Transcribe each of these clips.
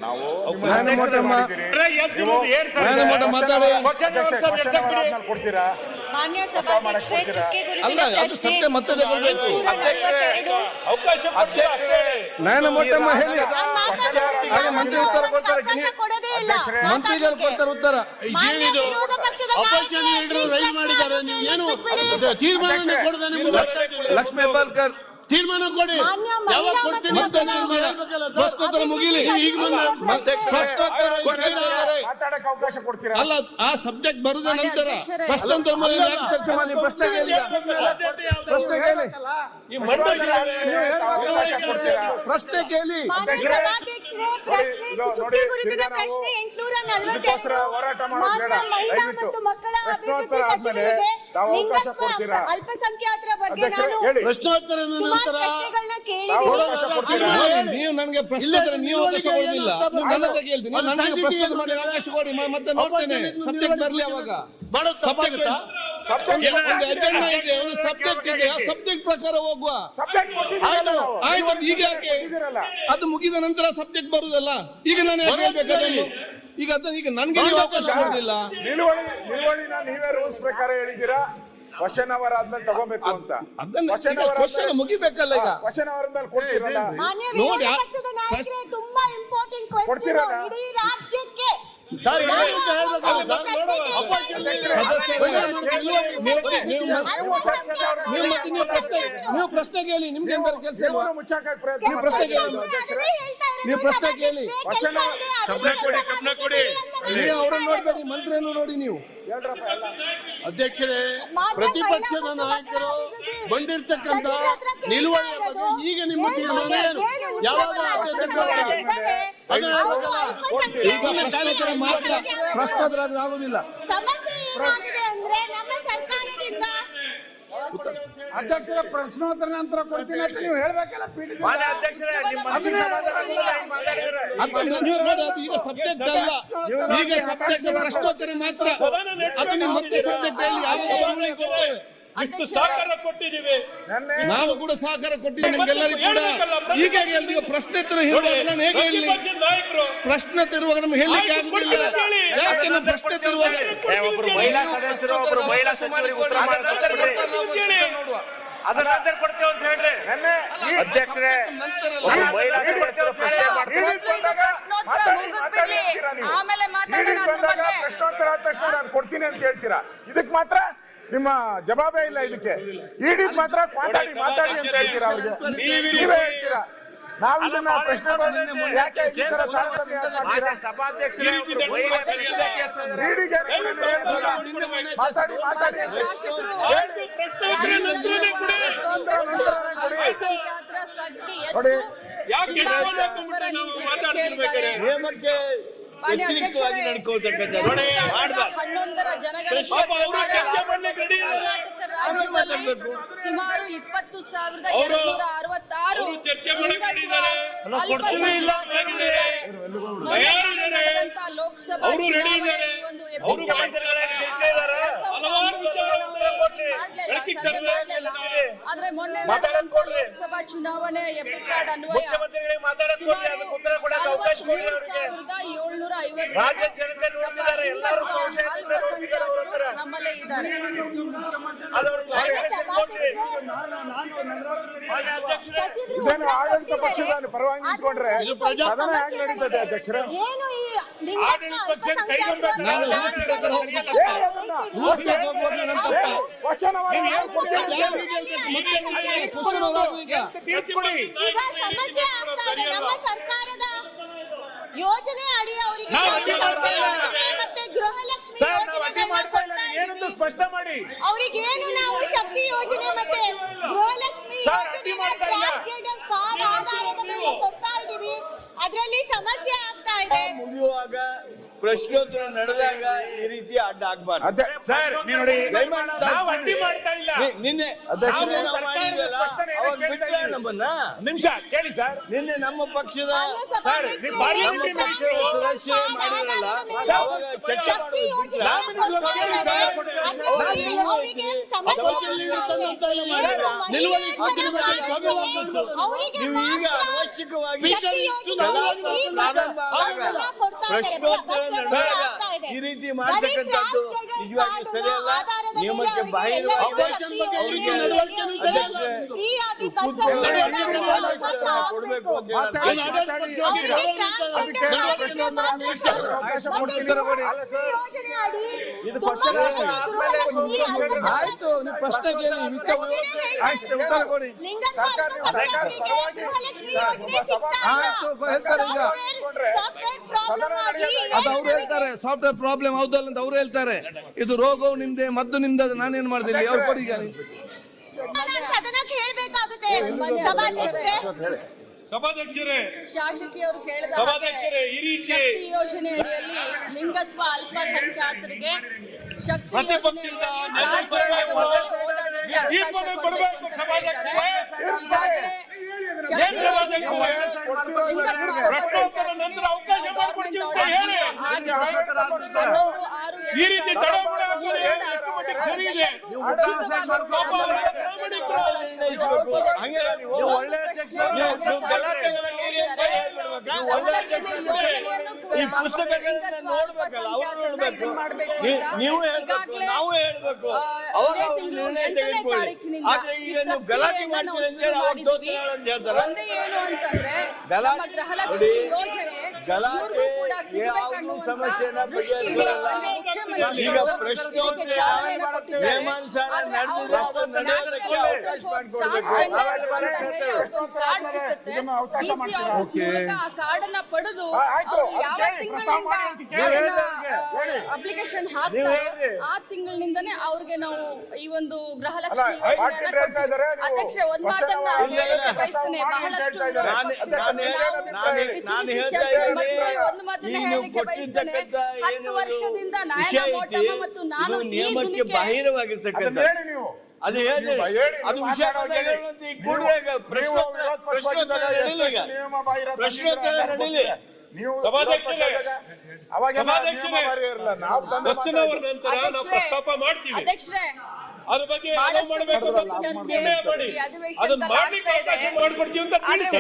ನಾವು ಕೊಡ್ತೀರಾ ಮಾನ್ಯ ಸಭಾಧ್ಯಕ್ಷರೇ, ಚುಕ್ಕೆ ಗುರುತಿನ ಪ್ರಶ್ನೆ ಮಂತ್ರಿ ಉತ್ತರ ಕೊಡ್ತಾರೆ, ಮಂತ್ರಿಗಳು ಕೊಡ್ತಾರೆ ಉತ್ತರ. ಲಕ್ಷ್ಮೀ ಹೆಬ್ಬಾಳ್ಕರ್ ತೀರ್ಮಾನ ಕೊಡಿ, ಯಾವಾಗ ಕೊಡ್ತೀನಿ ಅಂತ ಪ್ರಶ್ನೋತ್ತರ ಮುಗಿಲಿ. ಅವಕಾಶ ಕೊಡ್ತೀರಾ? ಅಲ್ಲ, ಆ ಸಬ್ಜೆಕ್ಟ್ ಬರುದ ನಂತರ ಪ್ರಶ್ನೋತ್ತರ ಚರ್ಚೆ ಮಾಡಿ. ಪ್ರಶ್ನೆ ಕೇಳಿ, ಪ್ರಶ್ನೆ ಕೇಳಿ, ಪ್ರಶ್ನೆ ಕೇಳಿ. ಹೋರಾಟ ಮಾಡೋದು ಪ್ರಶ್ನೋತ್ತರ ಆದ್ಮೇಲೆ ತಾವು ಅವಕಾಶ ಕೊಡ್ತೀರಾ? ಅಲ್ಪಸಂಖ್ಯಾತರ ಬಗ್ಗೆ ಪ್ರಶ್ನೋತ್ತರ ನೀವು ನನಗೆ ಪ್ರಶ್ನೋತ್ತರ ನೀವು ಅವಕಾಶ ಕೊಡುದಿಲ್ಲ. ನನ್ನ ಹತ್ರ ಕೇಳ್ತೀನಿ, ನನಗೆ ಪ್ರಶ್ನೋತ್ತರ ಮಾಡಿ ಅವಕಾಶ ಕೊಡಿ, ಮತ್ತೆ ನೋಡ್ತೇನೆ ಸಬ್ಜೆಕ್ಟ್ ಬರ್ಲಿ. ಅವಾಗ ಸಬ್ಜೆಕ್ಟ್ ಅಜೆಂಡಾ ಇದೆ, ಒಂದು ಸಬ್ಜೆಕ್ಟ್ ಇದೆ, ಆ ಸಬ್ಜೆಕ್ಟ್ ಪ್ರಕಾರ ಹೋಗುವ. ಆಯ್ತು, ಈಗ ಯಾಕೆ ಅದು ಮುಗಿದ ನಂತರ ಸಬ್ಜೆಕ್ಟ್ ಬರುದಲ್ಲ? ಈಗ ನಾನು ಯಾಕೆ ಹೇಳ್ಬೇಕಾದ್ರೆ ಈಗ ನನ್ಗೆ ನೀವು ಅವಕಾಶ ಕೊಡುದಿಲ್ಲ. ನಿಲುವಳಿನ ನೀವೇ ರೂಲ್ಸ್ ಪ್ರಕಾರ ಹೇಳಿದ್ದೀರಾ, ಕ್ವಶನ್ ಅವರ್ ಆದ್ಮೇಲೆ ತಗೋಬೇಕು ಅಂತ. ಕ್ವಶನ್ ಮುಗಿಬೇಕಲ್ಲ, ಈಗ ಕ್ವಶನ್ ಅವರ್ ಮೇಲೆ ಕೊಡ್ತೀರಲ್ಲ. ನೋಡಿ, ತುಂಬಾ ಇಂಪಾರ್ಟೆಂಟ್ ಕ್ವೆಶ್ಚನ್ ಇಡೀ ರಾಜ್ಯಕ್ಕೆ. ನೀವು ಪ್ರಶ್ನೆ ಕೇಳಿ, ನಿಮ್ಗೆ ಕೆಲಸ ಇಲ್ವಾ? ನೀವು ಪ್ರಶ್ನೆ ಕೇಳಿ, ನೀವು ಪ್ರಶ್ನೆ ಕೇಳಿ. ನೀವು ಅವರನ್ನು ನೋಡ್ಬೇಡಿ, ಮಂತ್ರಿಯನ್ನು ನೋಡಿ ನೀವು. ಅಧ್ಯಕ್ಷರೇ, ಪ್ರತಿಪಕ್ಷದ ನಾಯಕರು ಬಂದಿರ್ತಕ್ಕಂಥ ನಿಲುವಳಿಯ ಬಗ್ಗೆ ಈಗ ನಿಮ್ಮ ತೀರ್ಮಾನ ಏನು? ಯಾವಾಗ ಪ್ರಶ್ನೋತ್ತರ ಆಗುದಿಲ್ಲ. ಅಧ್ಯಕ್ಷರ ಪ್ರಶ್ನೋತ್ತರ ನಂತರ ಕೊಡ್ತೀನಿ ಅಂತ ನೀವು ಹೇಳ್ಬೇಕಲ್ಲ. ಈಗ ಸಬ್ಜೆಕ್ಟ್ ಅಲ್ಲ, ಈಗ ಸಬ್ಜೆಕ್ಟ್ ಪ್ರಶ್ನೋತ್ತರ ಮಾತ್ರ. ಅದು ನಿಮ್ಮ ಮತ್ತೆ ಸಬ್ಜೆಕ್ಟ್ ಅಲ್ಲಿ ಕೊಡ್ತೇವೆ. ನಾವು ಕೂಡ ಸಹಕಾರ ಕೊಟ್ಟಿದ್ದೀವಿ ನಿಮ್ಗೆಲ್ಲರಿಗೂ ಕೂಡ. ಈಗ ಹೇಳಿದ ಪ್ರಶ್ನೋತ್ತರ ಹೇಳುವಾಗ ನಾನು ಹೇಗೆ ಹೇಳಿ? ಪ್ರಶ್ನೆ ತರುವಾಗ ನಮ್ಗೆ ಹೇಳಲಿಕ್ಕೆ ಆಗುದಿಲ್ಲ. ಯಾಕೆ ನಾವು ಪ್ರಶ್ನೆ ತರುವಾಗ ಒಬ್ರು ಮಹಿಳಾ ಸದಸ್ಯರು, ಒಬ್ರು ಮಹಿಳಾ ಸಚಿವರಿಗೆ ಉತ್ತರ ನೋಡುವ, ಅದರ ನಂತರ ಕೊಡ್ತೇವೆ ಅಂತ ಹೇಳ್ರಿ ಅಧ್ಯಕ್ಷರೇ. ಒಬ್ರು ಮಹಿಳಾ ಸದಸ್ಯರು ಪ್ರಶ್ನೆ ಪ್ರಶ್ನೋತ್ತರ ಆದ ತಕ್ಷಣ ನಾನು ಕೊಡ್ತೀನಿ ಅಂತ ಹೇಳ್ತೀರಾ? ಇದಕ್ ಮಾತ್ರ ನಿಮ್ಮ ಜವಾಬೇ ಇಲ್ಲ. ಇದಕ್ಕೆ ಈಡಿದ್ ಮಾತ್ರ ಮಾತಾಡಿ ಮಾತಾಡಿ ಅಂತ ಹೇಳ್ತೀರಾ ಅವ್ರಿಗೆ? ನೀವೇ ಹೇಳ್ತೀರಾ. ನಾವು ಇದನ್ನ ಪ್ರಶ್ನೆ ಯಾಕೆ ಸಭಾಧ್ಯಕ್ಷರೇ ಮಾತಾಡಿ ಮಾತಾಡಿ ಸುಮಾರು 20,266 ಲೋಕಸಭಾ ಆದ್ರೆ ಮೊನ್ನೆ ಲೋಕಸಭಾ ಚುನಾವಣೆ ಎಪಿಸೋಡ್ ಅನ್ವಯ 750 ನಮ್ಮಲ್ಲೇ ಇದ್ದಾರೆ. ಇದೇನು ಆಡಳಿತ ಪಕ್ಷದ ಪರವಾಗಿ ನಿಂತ್ಕೊಂಡ್ರೆ ಸದನ ಹೇಗೆ ನಡೀತದೆ ಅಧ್ಯಕ್ಷರೇ? ನಮ್ಮ ಸರ್ಕಾರದ ಯೋಜನೆ ಅಡಿ ಅವರಿಗೆ ಮತ್ತೆ ಗೃಹಲಕ್ಷ್ಮಿ ಏನಂತ ಸ್ಪಷ್ಟ ಮಾಡಿ. ಅವರಿಗೇನು ನಾವು ಶಕ್ತಿ ಯೋಜನೆ ಮತ್ತೆ ಗೃಹಲಕ್ಷ್ಮಿ ಕಾರ್ಡ್ ಆಧಾರದ ಮೇಲೆ ಕೊಡ್ತಾ ಇದೀವಿ. ಅದರಲ್ಲಿ ಸಮಸ್ಯೆ ಆಗ್ತಾ ಇದೆ. ಮುಗಿಯುವಾಗ ಪ್ರಶ್ನೋತ್ತರ ನಡೆದಾಗ ಈ ರೀತಿ ಅಡ್ಡ ಆಗ್ಬಾರ್ದು. ಸರ್ ನೀವು ನೋಡಿ ದಯಮಾಡಿ ನಾವು ಅಡ್ಡಿ ಮಾಡ್ತಾ ಇಲ್ಲ. ನಿನ್ನೆ ಅಧ್ಯಕ್ಷ, ನಾವು ಸರ್ಕಾರದ ಮಾಡಿದ್ವಲ್ಲ, ಸ್ಪಷ್ಟನೆ ಅವಾಗ ಕೇಳ್ತಾ ಬಿಟ್ರೆ ಇದ್ದೀವಿ. ನಮ್ಮನ್ನ ನಿಮಿಷ ಕೇಳಿ ಸರ್. ನಿನ್ನೆ ನಮ್ಮ ಪಕ್ಷದ ಸರ್ ನೀವು ಪಾರ್ಲಿಮೆಂಟ್ ನಮ್ಮ ಪಕ್ಷದ ಸದಸ್ಯರೇ ಮಾಡಿದ್ರಲ್ಲ, ಅವಾಗ ಚರ್ಚೆ ಶಕ್ತಿ ಯೋಜನೆ ನೀವು ಈಗ ಅವಶ್ಯಕವಾಗಿ ಪ್ರಾರಂಭ ಆದಾಗ ಪ್ರಶ್ನೋತ್ತರ ನಡೆದಾಗ ಈ ರೀತಿ ಮಾಡ್ತಕ್ಕಂಥದ್ದು ನಿಜವಾಗಿ ಸರಿಯಲ್ಲ. ನಿಯಮಕ್ಕೆ ಬಾಹಿರವಾಗಿ ಅವರಿಗೆ ಕೊಡಬೇಕು ಅಂತ ಆಯ್ತು, ನೀವು ಪ್ರಶ್ನೆ ಕೇಳಿ, ಉತ್ತರ ಕೊಡಿ. ಆಯ್ತು, ಹೇಳ್ತಾರೆ ಈಗ. ಅದು ಅವ್ರು ಹೇಳ್ತಾರೆ, ಸಾಫ್ಟ್ವೇರ್ ಪ್ರಾಬ್ಲಮ್ ಹೌದಲ್ಲ ಅಂತ ಅವ್ರು ಹೇಳ್ತಾರೆ. ಇದು ರೋಗವು ನಿಮ್ದೆ, ಮದ್ದು ನಿಮ್ದೆ, ನಾನೇನ್ ಮಾಡ್ತೀನಿ, ಅವ್ರು ಕೊಡಿ ಈಗ. ಸದನಕ್ಕೆ ಹೇಳ್ಬೇಕಾಗುತ್ತೆ ಸಭಾಧ್ಯಕ್ಷರೇ. ಸಭಾಧ್ಯಕ್ಷರೇ, ಶಾಸಕಿಯವರು ಕೇಳಿದ ಹಾಗೆ ಸಭಾಧ್ಯಕ್ಷರೇ, ಈ ರೀತಿ ಶಕ್ತಿ ಯೋಜನೆ ಅಡಿಯಲ್ಲಿ ಲಿಂಗತ್ವ ಅಲ್ಪಸಂಖ್ಯಾತರಿಗೆ ಶಕ್ತಿ ಪ್ರತಿಪಕ್ಷದಿಂದ ಈ ಪದ ಕೊಡಬೇಕು ಸಭಾಧ್ಯಕ್ಷರೇ. ಏನ್ ಸಭಾಧ್ಯಕ್ಷರೇ? ಪ್ರಶ್ನೋತ್ತರ ನಂತರ ಅವಕಾಶ ಮಾಡಿಕೊಡ್ತೀವಿ ಅಂತ ಹೇಳಿ ಈ ರೀತಿ ತಡಮಾಡ ಸರಿ ಇದೆ. ಹಂಗೆ ನೀವು ಒಳ್ಳೆ ನೀವು ಗಲಾಟೆಗಳನ್ನು ಒಳ್ಳೆ ಈ ಪುಸ್ತಕಗಳನ್ನ ನೋಡ್ಬೇಕಲ್ಲ, ಅವ್ರು ನೋಡ್ಬೇಕು, ನೀವು ಹೇಳ್ಬೇಕು, ನಾವು ಹೇಳ್ಬೇಕು, ಅವಾಗ ಅವ್ರು ನಿರ್ಣಯ ತೆಗೆದುಕೊಳ್ಳಿ. ಆದ್ರೆ ಈಗ ನೀವು ಗಲಾಟೆ ಮಾಡ್ತೀರಿ ಅಂತ ಹೇಳಿ ಅವಾಗ ದೋತ್ರ ಅಂತ ಹೇಳ್ತಾರೆ. ಒಂದೇ ಏನು ಅಂತಂದ್ರೆ ಗಲಾಟೆ ನಮ್ಮ ಗೃಹಲಕ್ಷ್ಮಿ ನೋಡಿ, ಯೋಜನೆ ಗಲಾಟೆ ಯಾವ್ದು ಸಮಸ್ಯೆನ ಬಗೆಹರಿಸಲ್ಲ. ಈಗ ಪ್ರಶ್ನೋತ್ತರ ನಿಯಮಾನುಸಾರ ನಡೆದಿದೆ, ಅದು ನಡೆಯೋದಕ್ಕೆ ಅವಕಾಶ ಮಾಡಿಕೊಡ್ಬೇಕು. ಆ ಕಾರ್ಡನ್ನ ಪಡೆದು ಯಾವ ತಿಂಗಳಿಂದ ಅಪ್ಲಿಕೇಶನ್ ಹಾಕ್ತಾರೆ ಆ ತಿಂಗಳಿನಿಂದನೇ ಅವ್ರಿಗೆ ನಾವು ಈ ಒಂದು ಗೃಹಲಕ್ಷ್ಮಿ ಯೋಜನೆ. ಅಧ್ಯಕ್ಷ, ಒಂದ್ ಮಾತನ್ನ ಹೇಳಕ್ಕೆ ಬಯಸ್ತೇನೆ. ಬಹಳಷ್ಟು ನಾನು ಹೇಳ್ತಾ ಇದ್ದೀನಿ, ಒಂದು ಮಾತನ್ನ ಈಗ ನೀವು ಹೇಳಲಿಕ್ಕೆ ಬಯಸ್ತೇನೆ. ಕೊಟ್ಟಿರ್ತಕ್ಕಂಥ 10 ಏನು ವರ್ಷದಿಂದ ವಿಷಯ ನಯನ ಐತಿ, ಮೋಟಮ್ಮ ಮತ್ತು ನಾನು ಇದು ಈ ನಿಯಮಕ್ಕೆ ದಿನಕ್ಕೆ ಬಾಹಿರವಾಗಿರ್ತಕ್ಕಂಥ ಹೇಳಿ ನೀವು. ಅದು ಹೇಳಿ ಹೇಳಿ, ಅದು ನೀವು ವಿಷಯ ಮಾತಾಡೋದು ಹೇಳಿ. ಪ್ರಶ್ನೋತ್ತರ ನಡೀಲಿ ಈಗ. ಪ್ರಶ್ನೋತ್ತರ ನಡೀಲಿ. ನೀವು ಸಭಾಧ್ಯಕ್ಷರೇ, ಅವಾಗೆಲ್ಲ ನಿಯಮ ಬಾರಿ ಇರಲ್ಲ. ನಾವು ತಂದೆ ವಸ್ತುನವರ ನಂತರ ನಾವು ಪ್ರಸ್ತಾಪ ಮಾಡ್ತೀವಿ. ಅಧ್ಯಕ್ಷರೇ, ಅದ್ರ ಬಗ್ಗೆ ಏನು ಮಾಡಬೇಕು ಅಂತ ನಿರ್ಣಯ ಮಾಡಿ. ಅದನ್ನ ಮಾಡ್ಲಿಕ್ಕೆ ಅವಕಾಶ ಮಾಡಿಕೊಡ್ತೀವಿ ಅಂತ ತಿಳಿಸಿ.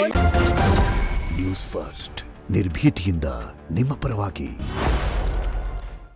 ನ್ಯೂಸ್ ಫಸ್ಟ್ ನಿರ್ಭೀತಿಯಿಂದ ನಿಮ್ಮ ಪರವಾಗಿ.